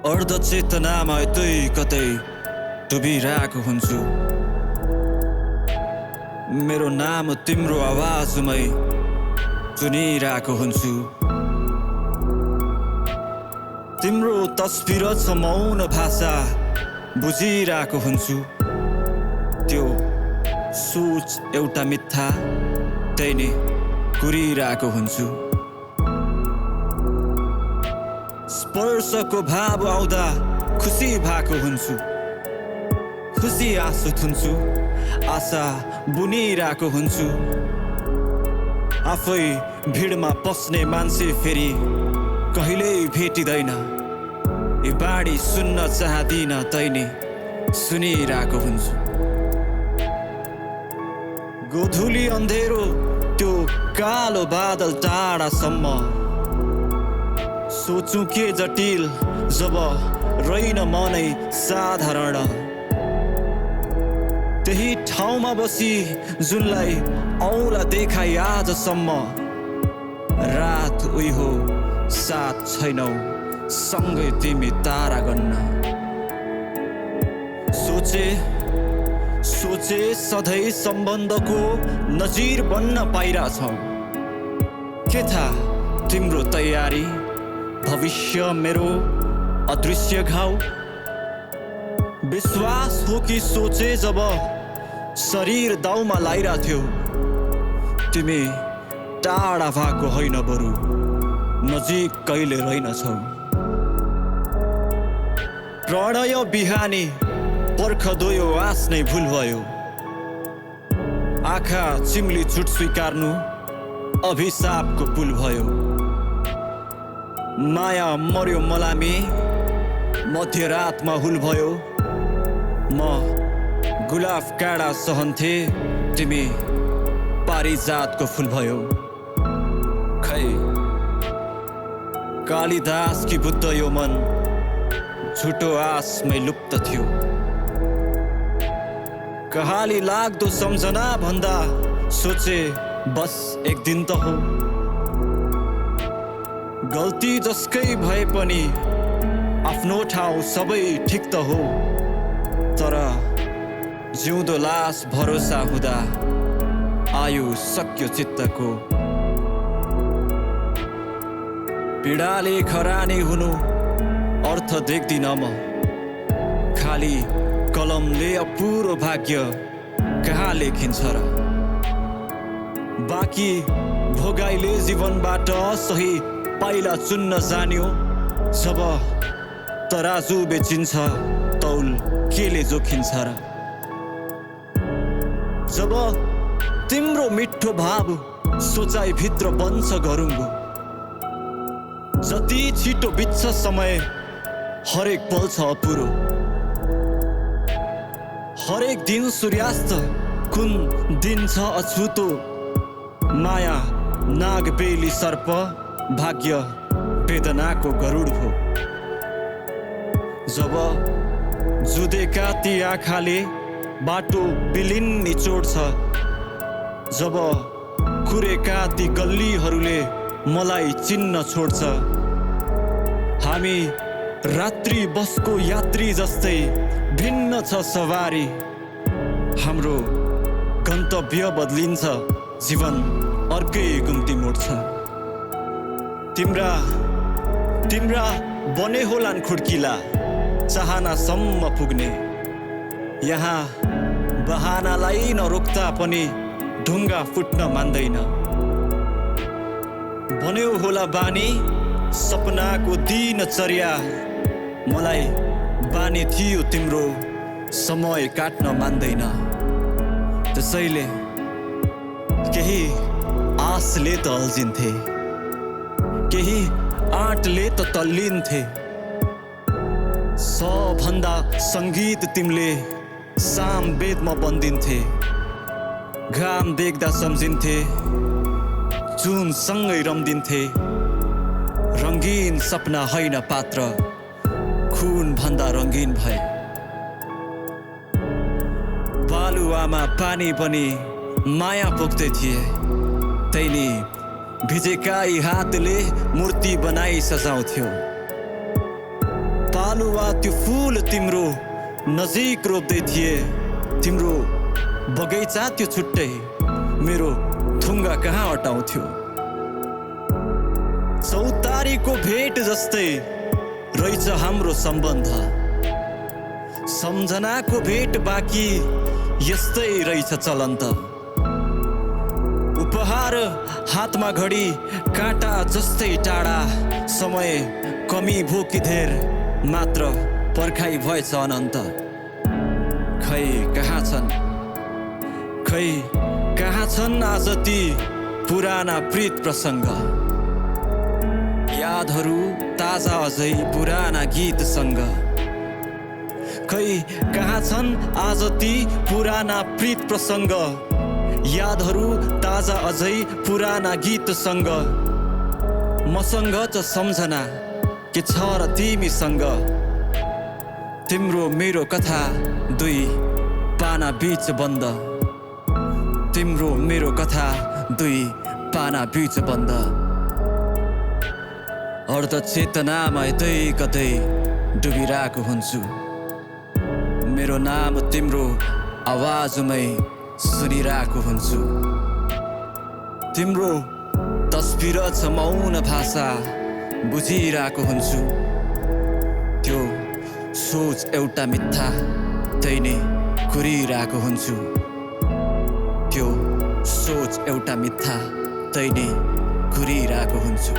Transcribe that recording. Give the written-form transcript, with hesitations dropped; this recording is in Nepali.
अर्धचेतनामा यतै कतै डुबिरहेको हुन्छु। मेरो नाम तिम्रो आवाजमै सुनिरहेको हुन्छु। तिम्रो तस्बिर छ मौन भाषा बुझिरहेको हुन्छु। त्यो सोच एउटा मिथ्या त्यही नै कुरिरहेको हुन्छु। स्पर्शको भाव आउँदा खुसी भएको हुन्छु। खुसी आँसु थुन्छु, आशा बुनिरहेको हुन्छु। आफै भिडमा पस्ने मान्छे फेरि कहिल्यै भेटिँदैन। यो बाणी सुन्न चाहदिन तैनी सुनिरहेको हुन्छु। गोधुली अन्धेरो त्यो कालो बादल टाढासम्म सोचु के जटिल जब रहेन मनै साधारण। त्यही ठाउँमा बसी जुनलाई औला देखाइ आजसम्म रात उही हो साथ छैनौ सँगै तिमी तारा गन्न। सोचे सधैँ सम्बन्धको नजिर बन्न पाइरहेछौ। के थाहा तिम्रो तयारी भविष्य मेरो अदृश्य घाउ। विश्वास हो कि सोचे जब शरीर दाउमा लागिरहेथ्यौ। तिमी टाढा भएको होइन बरु नजिक कहिले रहेनछौ। प्रणय बिहानी पर्खदो यो आश नै भुल भयो। आँखा चिम्ली छुट स्वीकार्नु अभिशापको पुल भयो। माया मर्यो मलामी मध्यरातमा हुल भयो। म गुलाफ काँडा सहन्थे तिमी पारिजातको फुल भयो। खै कालिदास कि बुद्ध यो मन झुटो आशमै लुप्त थियो। कहाली लाग्दो सम्झना भन्दा सोचे बस एक दिन त हो। गल्ती जसकै भए पनि आफ्नो ठाउँ सबै ठिक त हो। तर जिउँदो लास भरोसा हुँदा आयु सक्यो चित्तको। पीडाले खरानी हुनु अर्थ देख्दिन म। खाली कलमले अपुरो भाग्य कहाँ लेखिन्छ र। बाँकी भोगाइले जीवनबाट सही पाइला चुन्न जान्यो। जब तराजु बेचिन्छ तौल केले जोखिन्छ र। जब तिम्रो मिठो भाव सोचाइ भित्र बन्छ गरुङ्गो। जति छिटो बित्छ समय हरेक पल छ अपुरो। हरेक दिन सूर्यास्त कुन दिन छ अछुतो। माया नाग बेली सर्प भाग्य वेदनाको गरुड हो। जब जुदेका ती आँखाले बाटो बिलिन निचोड्छ। जब कुरेका ती गल्लीहरूले मलाई चिन्न छोड्छ। हामी रात्रि बसको यात्री जस्तै भिन्न छ सवारी। हाम्रो गन्तव्य बदलिन्छ जीवन अर्कै गुम्ती मोड्छ। तिम्रा बने होलान् खुड्किला चाहनासम्म पुग्ने। यहाँ बहानालाई नरोक्दा पनि ढुङ्गा फुट्न मान्दैन। बन्यो होला बानी सपनाको दिनचर्या। मलाई बानी थियो तिम्रो समय काट्न मान्दैन। त्यसैले केही आशले त अल्झिन्थे, केही आँटले त तल्लिन्थे। सबभन्दा सङ्गीत तिमीले साम वेदमा बन्दिन्थे। घाम देख्दा सम्झिन्थे जुन सँगै रम्दिन्थे। रङ्गीन सपना होइन पात्र खुन भन्दा रङ्गीन भए। बालुवामा पानी पनि माया पोख्दै थिए। तैनी भिजेका यी हातले मूर्ति बनाई सजाउँथ्यो। पालुवा त्यो फूल तिम्रो नजिक रोप्दै थिए। तिम्रो बगैँचा त्यो छुट्टै मेरो थुङ्गा कहाँ अटाउँथ्यो। चौतारीको भेट जस्तै रहेछ हाम्रो सम्बन्ध, सम्झनाको भेट बाँकी यस्तै रहेछ चलन्त। उपहार हातमा घडी काँटा जस्तै टाढा, समय कमी भो कि धेर मात्र पर्खाइ भएछ अनन्त। खै कहाँ छन् आज ती पुराना प्रीत प्रसङ्ग, यादहरू ताजा अझै पुराना गीतसँग। खै कहाँ छन् आज ती पुराना प्रीत प्रसङ्ग, यादहरू ताजा अझै पुराना गीतसँग। मसँग त सम्झना के छ र तिमीसँग, तिम्रो मेरो कथा दुई पाना बीच बन्द, तिम्रो मेरो कथा दुई पाना बीच बन्द। अर्ध चेतनामा यतै कतै डुबिरहेको हुन्छु, मेरो नाम तिम्रो आवाजमै सुनिरहेको हुन्छु। तिम्रो तस्बिर छ मौन भाषा बुझिरहेको हुन्छु, त्यो सोच एउटा मिथ्या तैने कुरिरहेको हुन्छु, त्यो सोच एउटा मिथ्या तैने कुरिरहेको हुन्छु।